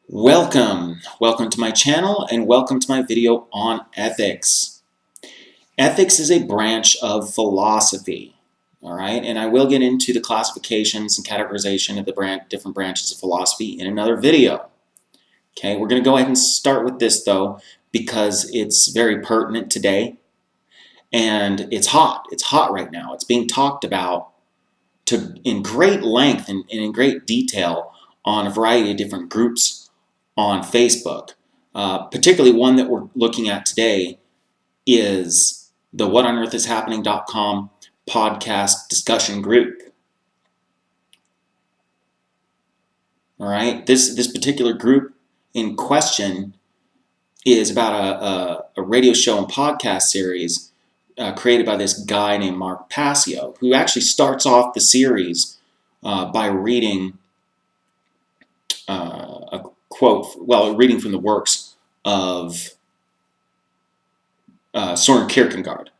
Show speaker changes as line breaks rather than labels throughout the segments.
Welcome to my channel and welcome to my video on ethics. Ethics is a branch of philosophy, all right? And I will get into the classifications and categorization of the different branches of philosophy in another video. Okay, we're going to go ahead and start with this though because it's very pertinent today and it's hot. It's hot right now. It's being talked about in great length and in great detail on a variety of different groups on Facebook. Particularly one that we're looking at today is the whatonearthishappening.com podcast discussion group. All right, this particular group in question is about a radio show and podcast series created by this guy named Mark Passio, who actually starts off the series by reading a quote, reading from the works of Soren Kierkegaard.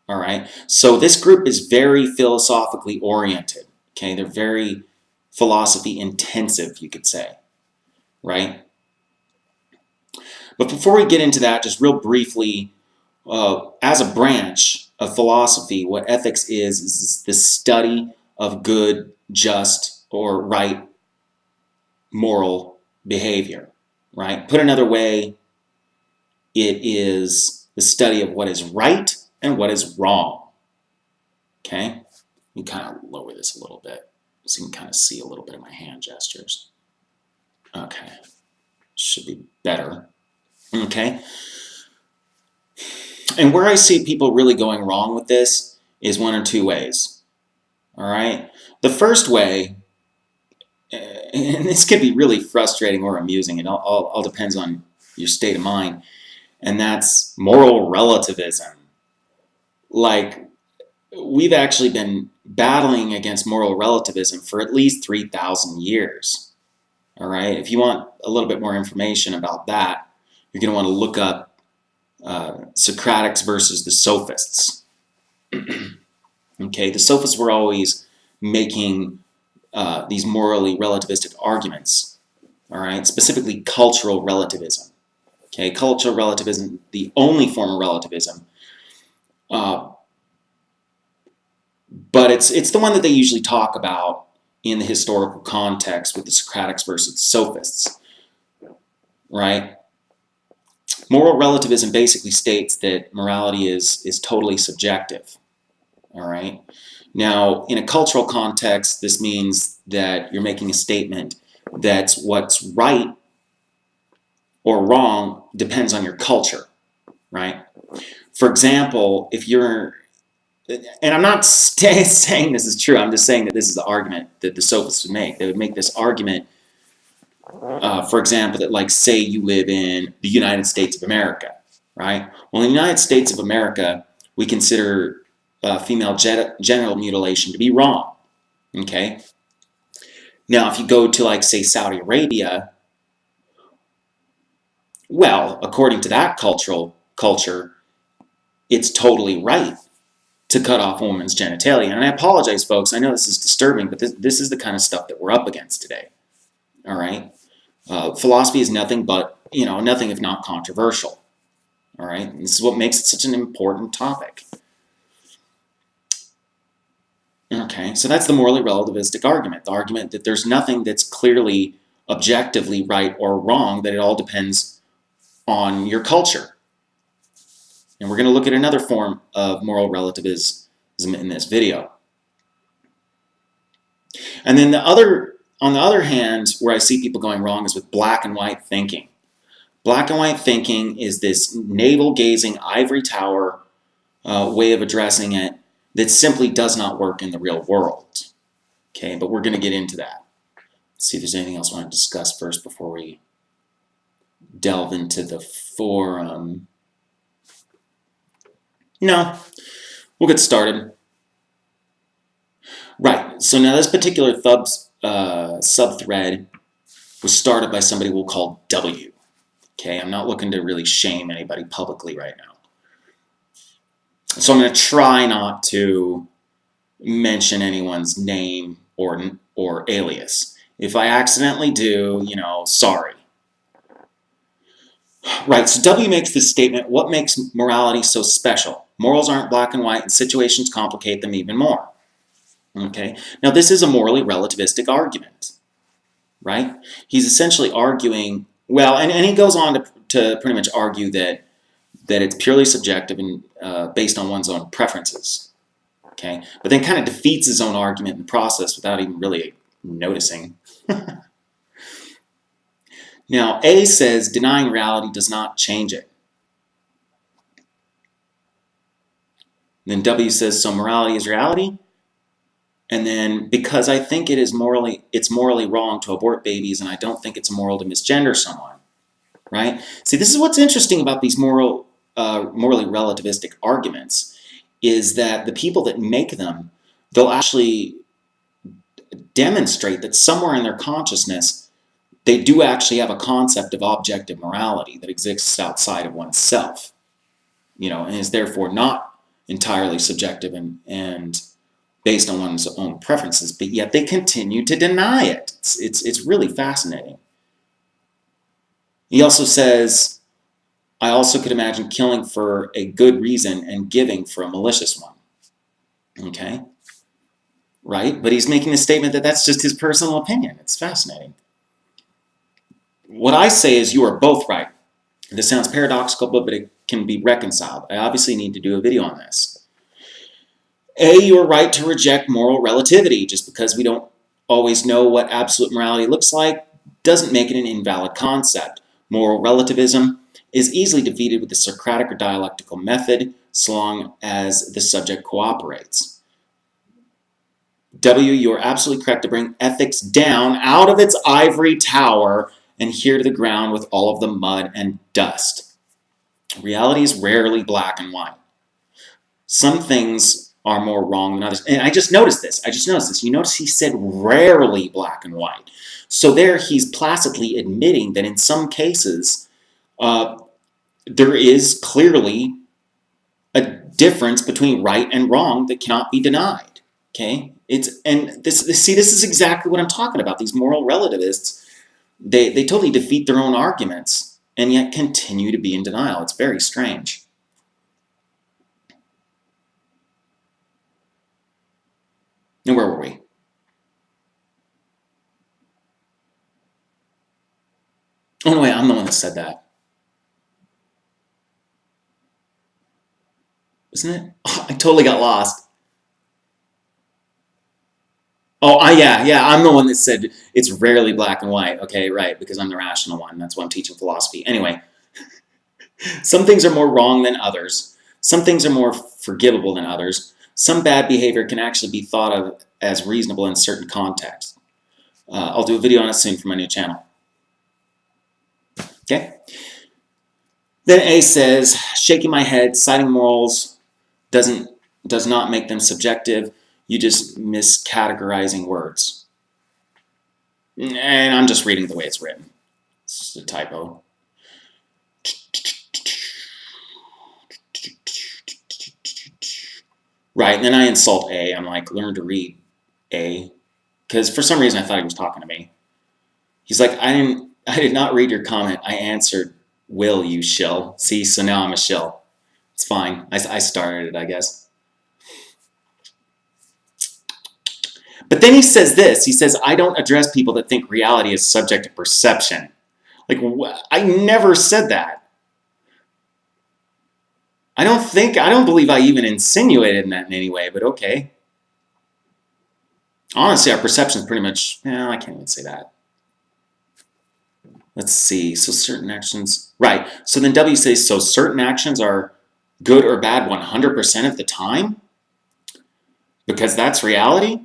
All right, so this group is very philosophically oriented. Okay, they're very philosophy intensive, you could say, right? But before we get into that, just real briefly, as a branch of philosophy, what ethics is the study of good, just, or right moral behavior, right? Put another way, it is the study of what is right and what is wrong, okay? Let me kind of lower this a little bit so you can kind of see a little bit of my hand gestures. Okay, should be better, okay? And where I see people really going wrong with this is one or two ways, all right? The first way, and this could be really frustrating or amusing, it all depends on your state of mind, and that's moral relativism. Like, we've actually been battling against moral relativism for at least 3,000 years, all right? If you want a little bit more information about that, you're going to want to look up Socratics versus the Sophists. Okay, the Sophists were always making these morally relativistic arguments, all right, specifically cultural relativism. Okay, cultural relativism, the only form of relativism, but it's the one that they usually talk about in the historical context with the Socratics versus the Sophists, right? Moral relativism basically states that morality is totally subjective, all right? Now, in a cultural context, this means that you're making a statement that what's right or wrong depends on your culture, right? For example, if you're, and I'm not saying this is true, I'm just saying that this is the argument that the Sophists would make. They would make this argument, for example, that like say you live in the United States of America, right? Well, in the United States of America, we consider female genital mutilation to be wrong, okay? Now, if you go to like say Saudi Arabia, well, according to that culture, it's totally right to cut off a woman's genitalia. And I apologize, folks, I know this is disturbing, but this is the kind of stuff that we're up against today, all right? Philosophy is nothing but, nothing if not controversial, all right? And this is what makes it such an important topic. Okay, so that's the morally relativistic argument, the argument that there's nothing that's clearly objectively right or wrong, that it all depends on your culture. And we're going to look at another form of moral relativism in this video. And then on the other hand, where I see people going wrong is with black and white thinking. Black and white thinking is this navel-gazing ivory tower way of addressing it that simply does not work in the real world. Okay, but we're going to get into that. Let's see if there's anything else I want to discuss first before we delve into the forum. No, we'll get started. Right, so now this particular subthread was started by somebody we'll call W. Okay, I'm not looking to really shame anybody publicly right now. So I'm going to try not to mention anyone's name or alias. If I accidentally do, sorry. Right, so W makes this statement, what makes morality so special? Morals aren't black and white, and situations complicate them even more. Okay, now this is a morally relativistic argument, right? He's essentially arguing, well, and he goes on to pretty much argue that it's purely subjective and based on one's own preferences, okay? But then kind of defeats his own argument in the process without even really noticing. Now, A says denying reality does not change it. Then W says, so morality is reality? And then, because I think it's morally wrong to abort babies, and I don't think it's immoral to misgender someone, right? See, this is what's interesting about these morally relativistic arguments, is that the people that make them, they'll actually demonstrate that somewhere in their consciousness, they do actually have a concept of objective morality that exists outside of oneself, and is therefore not entirely subjective and based on one's own preferences, but yet they continue to deny it. It's really fascinating. He also says, I also could imagine killing for a good reason and giving for a malicious one. Okay? Right? But he's making the statement that that's just his personal opinion. It's fascinating. What I say is you are both right. This sounds paradoxical, but it can be reconciled. I obviously need to do a video on this. A, you are right to reject moral relativity. Just because we don't always know what absolute morality looks like doesn't make it an invalid concept. Moral relativism is easily defeated with the Socratic or Dialectical method, so long as the subject cooperates. W, you are absolutely correct to bring ethics down out of its ivory tower and here to the ground with all of the mud and dust. Reality is rarely black and white. Some things are more wrong than others. And I just noticed this. You notice he said rarely black and white. So there he's placidly admitting that in some cases there is clearly a difference between right and wrong that cannot be denied. Okay? This is exactly what I'm talking about. These moral relativists, they totally defeat their own arguments and yet continue to be in denial. It's very strange. Now, where were we? Oh, no, wait, I'm the one that said that. Isn't it? Oh, I totally got lost. Oh, yeah, I'm the one that said it's rarely black and white. Okay, right, because I'm the rational one. That's why I'm teaching philosophy. Anyway, some things are more wrong than others. Some things are more forgivable than others. Some bad behavior can actually be thought of as reasonable in certain contexts. I'll do a video on it soon for my new channel. Okay? Then A says, shaking my head, citing morals does not make them subjective. You just miscategorizing words. And I'm just reading the way it's written. It's a typo. Right, and then I insult A. I'm like, learn to read A. Because for some reason I thought he was talking to me. He's like, I did not read your comment. I answered, will you shill? See, so now I'm a shill. It's fine. I started it, I guess. But then he says this. He says, I don't address people that think reality is subject to perception. Like, I never said that. I don't believe I even insinuated that in any way, but okay. Honestly, our perception is pretty much, I can't even say that. Let's see, so certain actions, right. So then W says, so certain actions are good or bad 100% of the time? Because that's reality?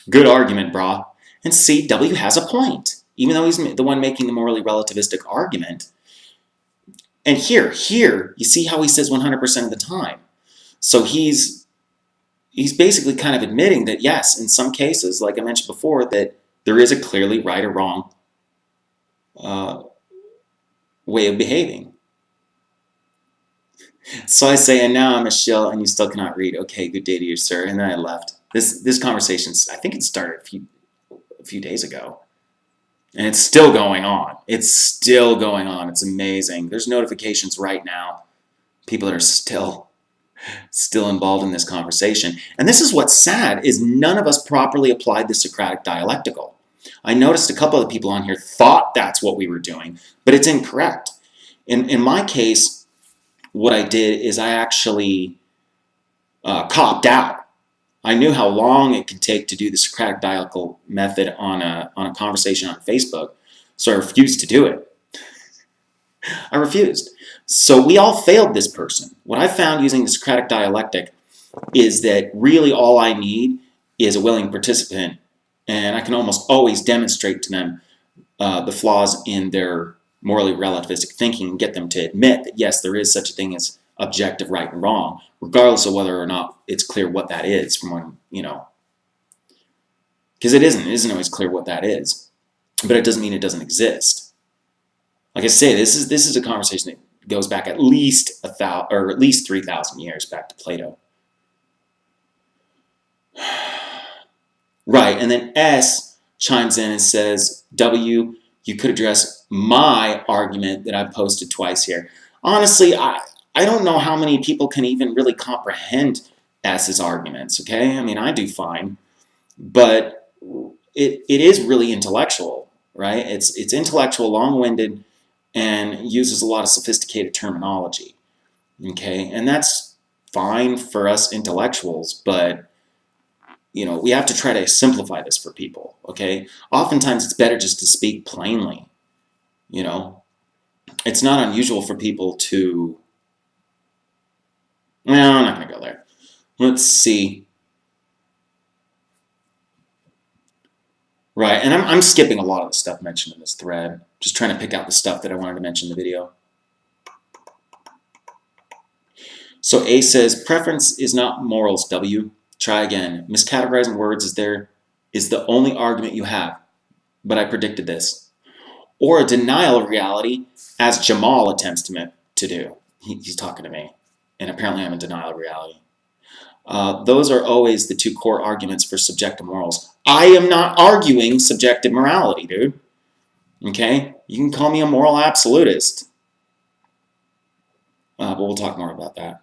Good argument, brah. And see, W has a point, even though he's the one making the morally relativistic argument. And here, you see how he says 100% of the time. So he's basically kind of admitting that, yes, in some cases, like I mentioned before, that there is a clearly right or wrong way of behaving. So I say, and now I'm a shill, and you still cannot read. Okay, good day to you, sir. And then I left. This conversation, I think it started a few days ago. And it's still going on. It's still going on. It's amazing. There's notifications right now. People that are still involved in this conversation. And this is what's sad, is none of us properly applied the Socratic Dialectical. I noticed a couple of people on here thought that's what we were doing, but it's incorrect. In my case, what I did is I actually copped out. I knew how long it could take to do the Socratic Dialectical method on a conversation on Facebook, so I refused to do it. I refused. So we all failed this person. What I found using the Socratic Dialectic is that really all I need is a willing participant, and I can almost always demonstrate to them the flaws in their morally relativistic thinking and get them to admit that yes, there is such a thing as objective right and wrong, regardless of whether or not it's clear what that is from when, because it isn't always clear what that is, but it doesn't mean it doesn't exist. Like I say, this is a conversation that goes back at least 3,000 years back to Plato. Right, and then S chimes in and says, W, you could address my argument that I've posted twice here. Honestly, I don't know how many people can even really comprehend S's arguments, okay? I mean, I do fine, but it is really intellectual, right? It's intellectual, long-winded, and uses a lot of sophisticated terminology, okay? And that's fine for us intellectuals, but we have to try to simplify this for people, okay? Oftentimes it's better just to speak plainly, It's not unusual for people to... Well, I'm not going to go there. Let's see. Right, and I'm skipping a lot of the stuff mentioned in this thread. Just trying to pick out the stuff that I wanted to mention in the video. So A says, preference is not morals, W. Try again. Miscategorizing words is the only argument you have. But I predicted this. Or a denial of reality, as Jamal attempts to do. He's talking to me. And apparently I'm in denial of reality. Those are always the two core arguments for subjective morals. I am not arguing subjective morality, dude. Okay? You can call me a moral absolutist. But we'll talk more about that.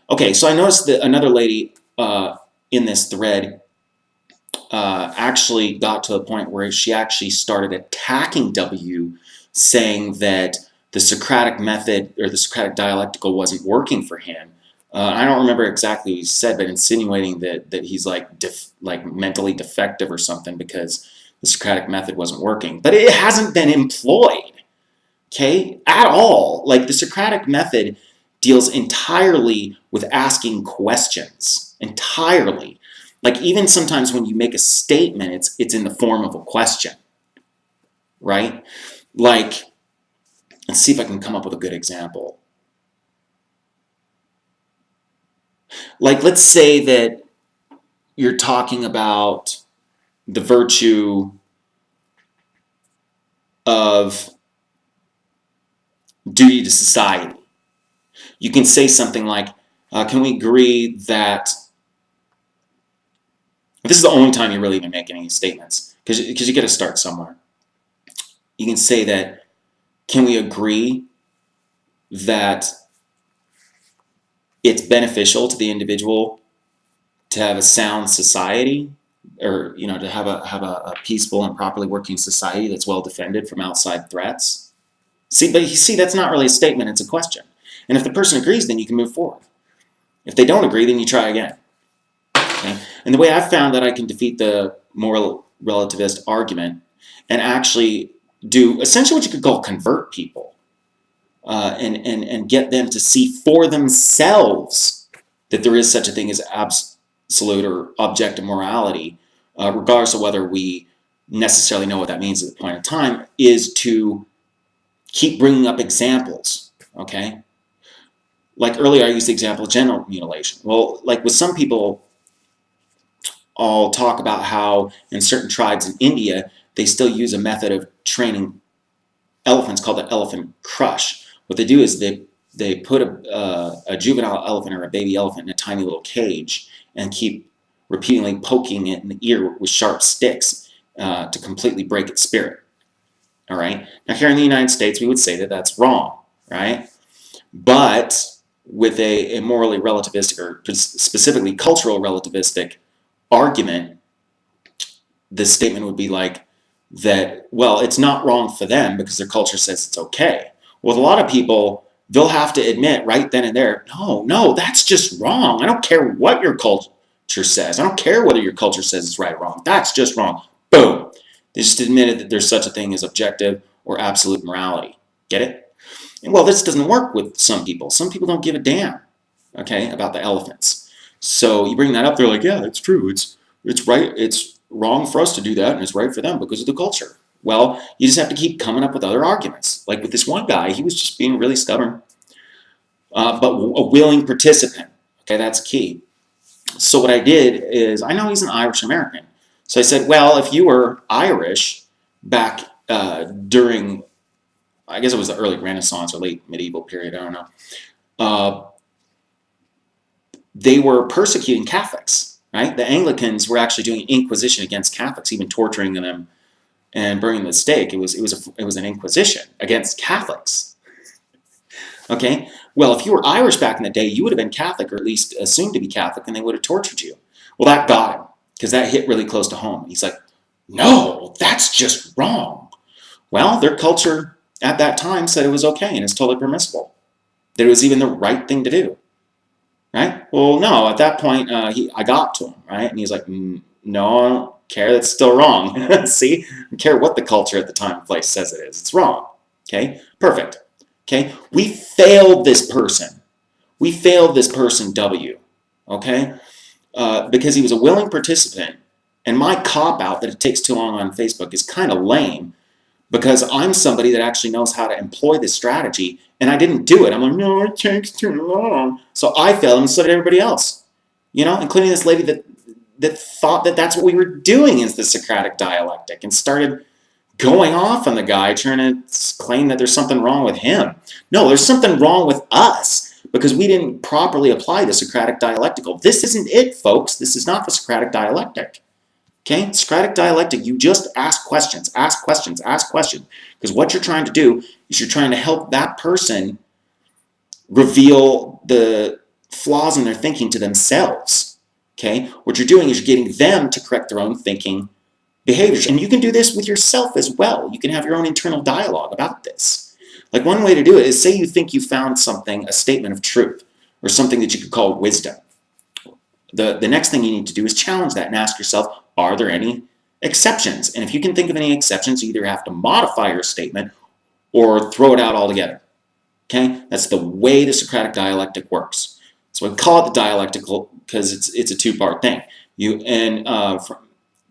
Okay, so I noticed that another lady in this thread actually got to a point where she actually started attacking W, saying that the Socratic method or the Socratic Dialectical wasn't working for him. I don't remember exactly what he said, but insinuating that he's like mentally defective or something because the Socratic method wasn't working. But it hasn't been employed, okay, at all. Like the Socratic method deals entirely with asking questions, entirely. Like even sometimes when you make a statement, it's in the form of a question, right? Like, let's see if I can come up with a good example. Like, let's say that you're talking about the virtue of duty to society. You can say something like, can we agree that... This is the only time you're really even making any statements, because you got to start somewhere. You can say that, can we agree that it's beneficial to the individual to have a sound society, or to have a peaceful and properly working society that's well defended from outside threats? But you see, that's not really a statement, it's a question. And if the person agrees, then you can move forward. If they don't agree, then you try again. Okay? And the way I've found that I can defeat the moral relativist argument and actually do essentially what you could call convert people, and get them to see for themselves that there is such a thing as absolute or objective morality, regardless of whether we necessarily know what that means at the point in time, is to keep bringing up examples, okay? Like earlier I used the example of genital mutilation. Well, like with some people, I'll talk about how in certain tribes in India, they still use a method of training elephants called the elephant crush. What they do is they put a juvenile elephant or a baby elephant in a tiny little cage and keep repeatedly poking it in the ear with sharp sticks to completely break its spirit. All right. Now here in the United States, we would say that that's wrong, right? But with a morally relativistic or specifically cultural relativistic argument, the statement would be like that, well, it's not wrong for them because their culture says it's okay. With a lot of people, they'll have to admit right then and there, no, that's just wrong. I don't care what your culture says. I don't care whether your culture says it's right or wrong. That's just wrong. Boom. They just admitted that there's such a thing as objective or absolute morality. Get it? And well, this doesn't work with some people. Some people don't give a damn, okay, about the elephants. So you bring that up, they're like, yeah, that's true. It's right. It's wrong for us to do that, and it's right for them because of the culture. Well, you just have to keep coming up with other arguments. Like with this one guy, he was just being really stubborn, but a willing participant. Okay, that's key. So what I did is, I know he's an Irish American. So I said, well, if you were Irish back during, I guess it was the early Renaissance or late medieval period, I don't know, they were persecuting Catholics, right? The Anglicans were actually doing inquisition against Catholics, even torturing them and burning them at the stake. It was an inquisition against Catholics. Okay, well, if you were Irish back in the day, you would have been Catholic, or at least assumed to be Catholic, and they would have tortured you. Well, that got him, because that hit really close to home. He's like, no, that's just wrong. Well, their culture at that time said it was okay, and it's totally permissible. That it was even the right thing to do. Right? Well, no, at that point, I got to him, right? And he's like, no, I don't care, that's still wrong. See? I don't care what the culture at the time and place says it is. It's wrong. Okay? Perfect. Okay? We failed this person. We failed this person, W. Okay? Because he was a willing participant, and my cop-out that it takes too long on Facebook is kind of lame, because I'm somebody that actually knows how to employ this strategy, and I didn't do it. I'm like, no, it takes too long. So I failed, and so did everybody else. You know, including this lady that thought that that's what we were doing is the Socratic Dialectic, and started going off on the guy, trying to claim that there's something wrong with him. No, there's something wrong with us, because we didn't properly apply the Socratic Dialectical. This isn't it, folks. This is not the Socratic Dialectic. Okay, Socratic Dialectic, you just ask questions, ask questions, ask questions. Because what you're trying to do is you're trying to help that person reveal the flaws in their thinking to themselves. Okay, what you're doing is you're getting them to correct their own thinking behaviors. And you can do this with yourself as well. You can have your own internal dialogue about this. Like one way to do it is, say you think you found something, a statement of truth, or something that you could call wisdom. The next thing you need to do is challenge that and ask yourself, are there any exceptions? And if you can think of any exceptions, you either have to modify your statement or throw it out altogether. Okay? That's the way the Socratic Dialectic works. So I call it the dialectical because it's a two-part thing.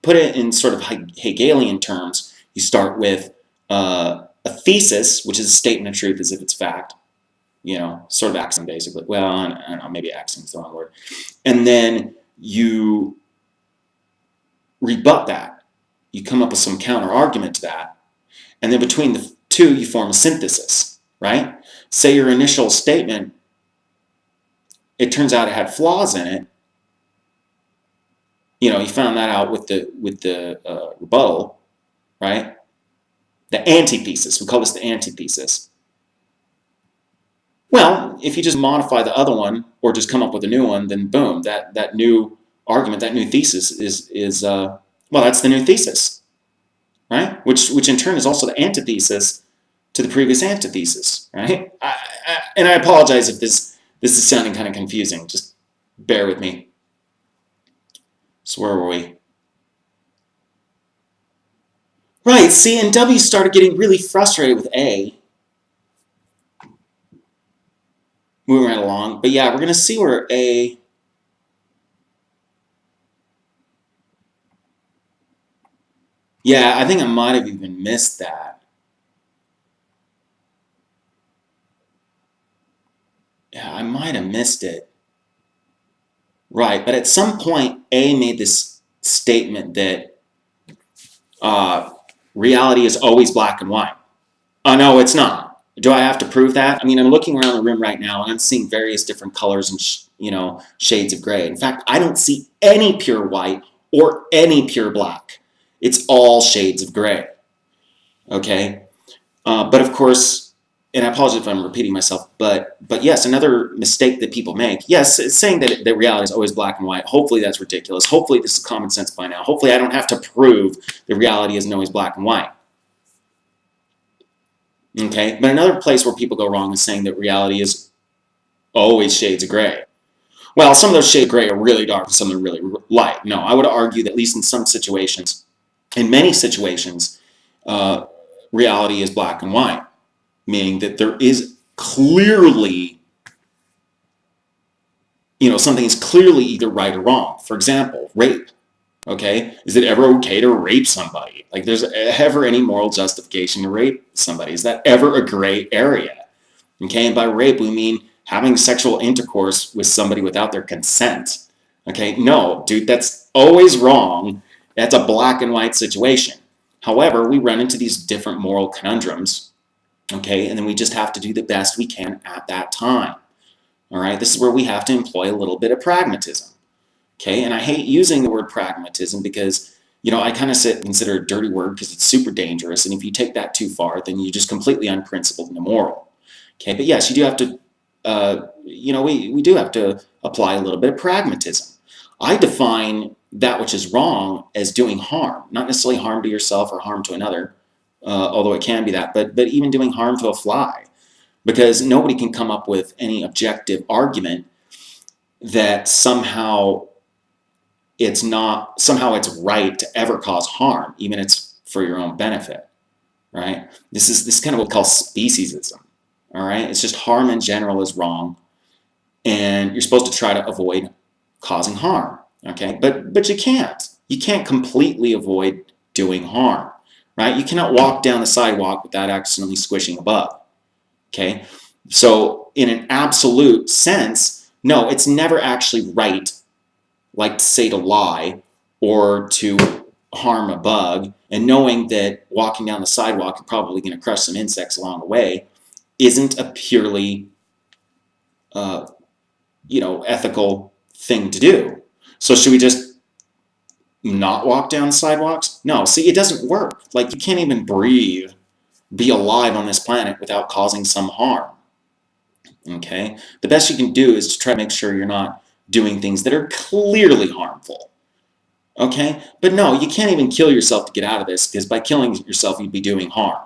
Put it in sort of Hegelian terms. You start with a thesis, which is a statement of truth as if it's fact. You know, sort of axiom, basically. Well, I don't know, maybe axiom is the wrong word. And then you rebut that. You come up with some counter argument to that. And then between the two, you form a synthesis, right? Say your initial statement, it turns out it had flaws in it. You know, you found that out with the rebuttal, right? The antithesis. We call this the antithesis. Well, if you just modify the other one or just come up with a new one, then boom, that new argument, that new thesis is well, that's the new thesis, right? Which in turn is also the antithesis to the previous antithesis, right? And I apologize if this is sounding kind of confusing. Just bear with me. So where were we? Right, see, and W started getting really frustrated with A. Moving right along. But yeah, we're going to see where A... Yeah, I think I might have even missed that. Yeah, I might have missed it. Right, but at some point, A made this statement that reality is always black and white. Oh, no, it's not. Do I have to prove that? I mean, I'm looking around the room right now, and I'm seeing various different colors and shades of gray. In fact, I don't see any pure white or any pure black. It's all shades of gray. Okay? But of course, and I apologize if I'm repeating myself, but yes, another mistake that people make, yes, it's saying that reality is always black and white. Hopefully that's ridiculous. Hopefully this is common sense by now. Hopefully I don't have to prove that reality isn't always black and white. Okay? But another place where people go wrong is saying that reality is always shades of gray. Well, some of those shades of gray are really dark and some are really light. No, I would argue that at least in some situations, in many situations, reality is black and white, meaning that there is clearly, something is clearly either right or wrong. For example, rape. Okay, is it ever okay to rape somebody? Like, there's ever any moral justification to rape somebody? Is that ever a gray area? Okay, and by rape we mean having sexual intercourse with somebody without their consent. Okay, no, dude, that's always wrong. That's a black and white situation. However, we run into these different moral conundrums, okay, and then we just have to do the best we can at that time. All right, this is where we have to employ a little bit of pragmatism. Okay, and I hate using the word pragmatism because, I kind of consider it a dirty word because it's super dangerous, and if you take that too far, then you're just completely unprincipled and immoral. Okay, but yes, you do have to, we do have to apply a little bit of pragmatism. I define that which is wrong as doing harm, not necessarily harm to yourself or harm to another, although it can be that, but even doing harm to a fly, because nobody can come up with any objective argument that somehow it's right to ever cause harm, even if it's for your own benefit, right? This is kind of what we call speciesism, all right? It's just harm in general is wrong, and you're supposed to try to avoid causing harm, okay? But you can't. You can't completely avoid doing harm, right? You cannot walk down the sidewalk without accidentally squishing a bug, okay? So in an absolute sense, no, it's never actually right, like to say to lie or to harm a bug, and knowing that walking down the sidewalk you're probably going to crush some insects along the way isn't a purely ethical thing to do. So should we just not walk down sidewalks? No, see, it doesn't work. Like, you can't even breathe, be alive on this planet without causing some harm. Okay? The best you can do is to try to make sure you're not doing things that are clearly harmful. Okay? But no, you can't even kill yourself to get out of this, because by killing yourself, you'd be doing harm.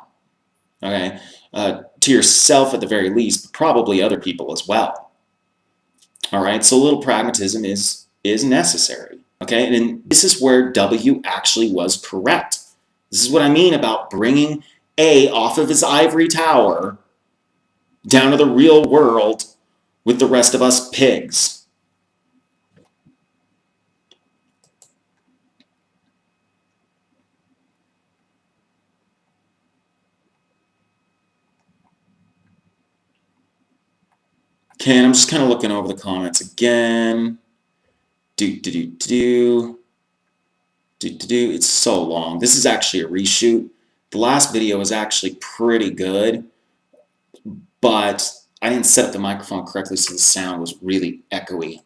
Okay? To yourself at the very least, but probably other people as well. All right? So a little pragmatism is necessary. Okay? And this is where W actually was correct. This is what I mean about bringing A off of his ivory tower down to the real world with the rest of us pigs. Okay, and I'm just kind of looking over the comments again. It's so long. This is actually a reshoot. The last video was actually pretty good, but I didn't set up the microphone correctly, so the sound was really echoey.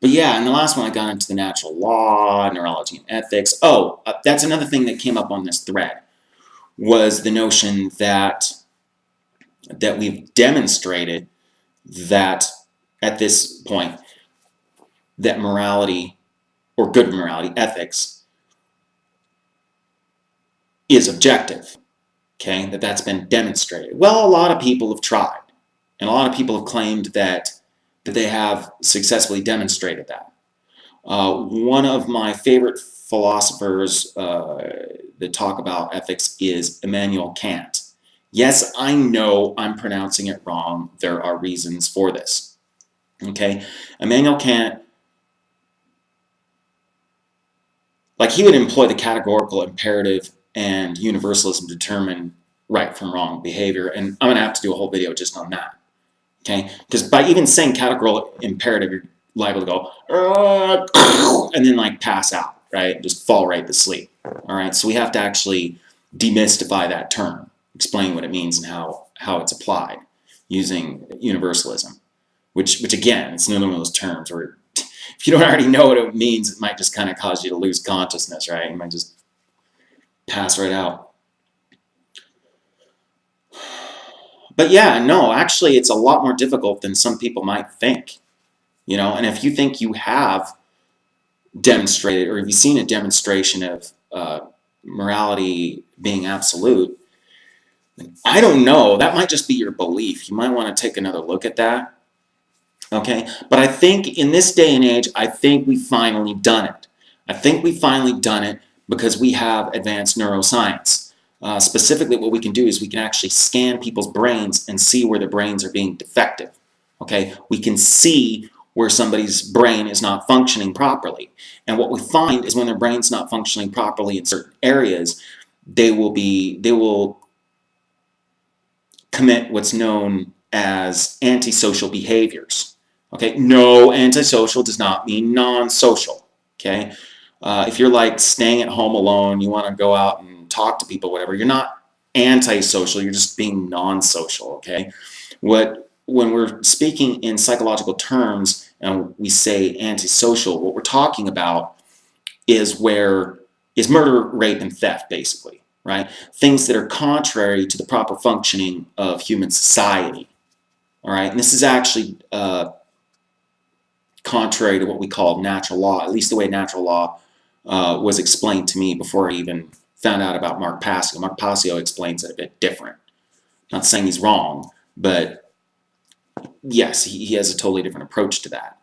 But yeah, in the last one I got into the natural law, neurology and ethics. Oh, that's another thing that came up on this thread, was the notion that we've demonstrated that at this point that morality, or good morality, ethics, is objective. Okay, that's been demonstrated. Well, a lot of people have tried, and a lot of people have claimed that they have successfully demonstrated that. One of my favorite philosophers that talk about ethics is Immanuel Kant. Yes, I know I'm pronouncing it wrong. There are reasons for this. Okay, Immanuel Kant, like, he would employ the categorical imperative and universalism to determine right from wrong behavior, and I'm going to have to do a whole video just on that. Okay, because by even saying categorical imperative, you're liable to go and then like pass out, right? Just fall right to sleep. All right, so we have to actually demystify that term, explain what it means and how it's applied using universalism, which again, it's another one of those terms where if you don't already know what it means, it might just kind of cause you to lose consciousness, right? You might just pass right out. But yeah, no, actually, it's a lot more difficult than some people might think. You know, and if you think you have demonstrated, or have you seen a demonstration of morality being absolute, I don't know. That might just be your belief. You might want to take another look at that. Okay, but I think in this day and age, I think we've finally done it. I think we've finally done it because we have advanced neuroscience. Specifically, what we can do is we can actually scan people's brains and see where their brains are being defective. Okay, we can see where somebody's brain is not functioning properly. And what we find is when their brain's not functioning properly in certain areas, they will commit what's known as antisocial behaviors. Okay, no, antisocial does not mean non-social. Okay, if you're like staying at home alone, you want to go out and talk to people, whatever, you're not antisocial, you're just being non-social. Okay, when we're speaking in psychological terms and we say antisocial, what we're talking about is murder, rape, and theft, basically, right? Things that are contrary to the proper functioning of human society. All right, and this is actually contrary to what we call natural law, at least the way natural law was explained to me before I even found out about Mark Passio. Mark Passio explains it a bit different. Not saying he's wrong, but yes, he has a totally different approach to that.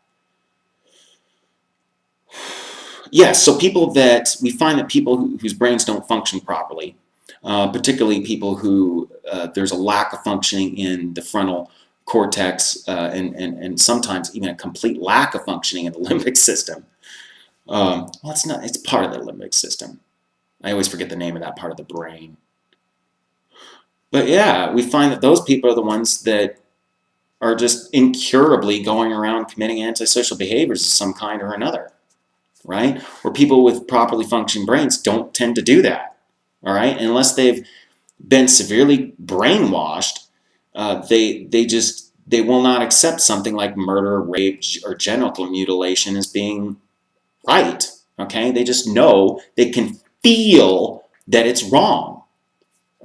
Yes, so we find that people whose brains don't function properly, particularly people who there's a lack of functioning in the frontal cortex and sometimes even a complete lack of functioning in the limbic system. Well, it's part of the limbic system. I always forget the name of that part of the brain. But yeah, we find that those people are the ones that are just incurably going around committing antisocial behaviors of some kind or another, right? Or people with properly functioning brains don't tend to do that, all right? Unless they've been severely brainwashed, they will not accept something like murder, rape, or genital mutilation as being right, okay? They just know, they can feel that it's wrong,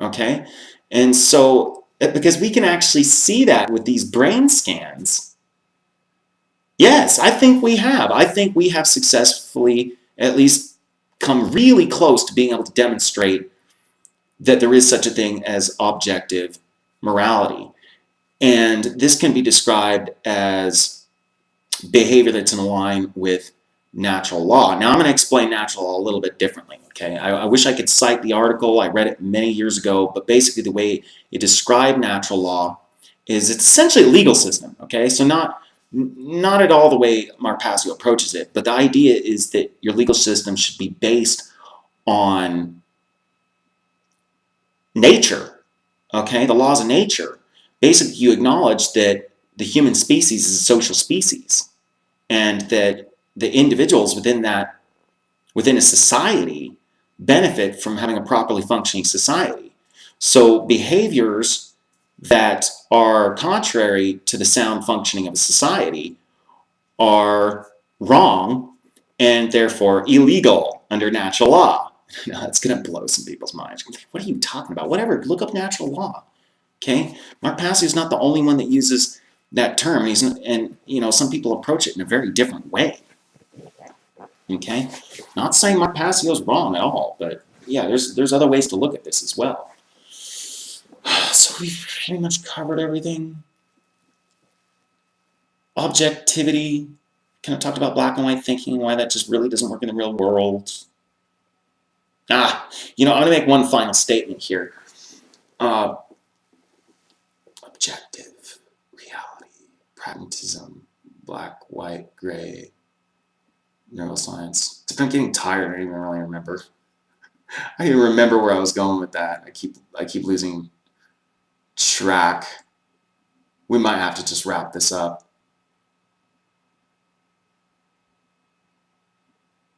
okay? And so, because we can actually see that with these brain scans, yes, I think we have. I think we have successfully at least come really close to being able to demonstrate that there is such a thing as objective morality. And this can be described as behavior that's in line with natural law. Now I'm going to explain natural law a little bit differently. Okay, I wish I could cite the article. I read it many years ago, but basically the way it described natural law is it's essentially a legal system. Okay, so not at all the way Mark Passio approaches it, but the idea is that your legal system should be based on nature. Okay, the laws of nature. Basically, you acknowledge that the human species is a social species, and that the individuals within a society benefit from having a properly functioning society. So behaviors that are contrary to the sound functioning of a society are wrong and therefore illegal under natural law. Now, that's going to blow some people's minds. What are you talking about? Whatever, look up natural law. Okay, Mark Passio is not the only one that uses that term, and some people approach it in a very different way. Okay, not saying Mark Passio is wrong at all, but yeah, there's other ways to look at this as well. So we've pretty much covered everything. Objectivity, kind of talked about black and white thinking, why that just really doesn't work in the real world. I'm going to make one final statement here. Objective, reality, pragmatism, black, white, gray, neuroscience. I'm getting tired. I don't even really remember. I don't even remember where I was going with that. I keep losing track. We might have to just wrap this up.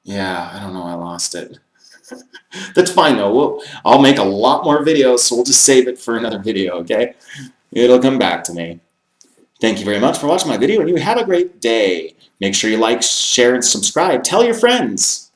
Yeah, I don't know. I lost it. That's fine though. I'll make a lot more videos, so we'll just save it for another video. Okay? It'll come back to me. Thank you very much for watching my video, and you have a great day. Make sure you like, share, and subscribe. Tell your friends.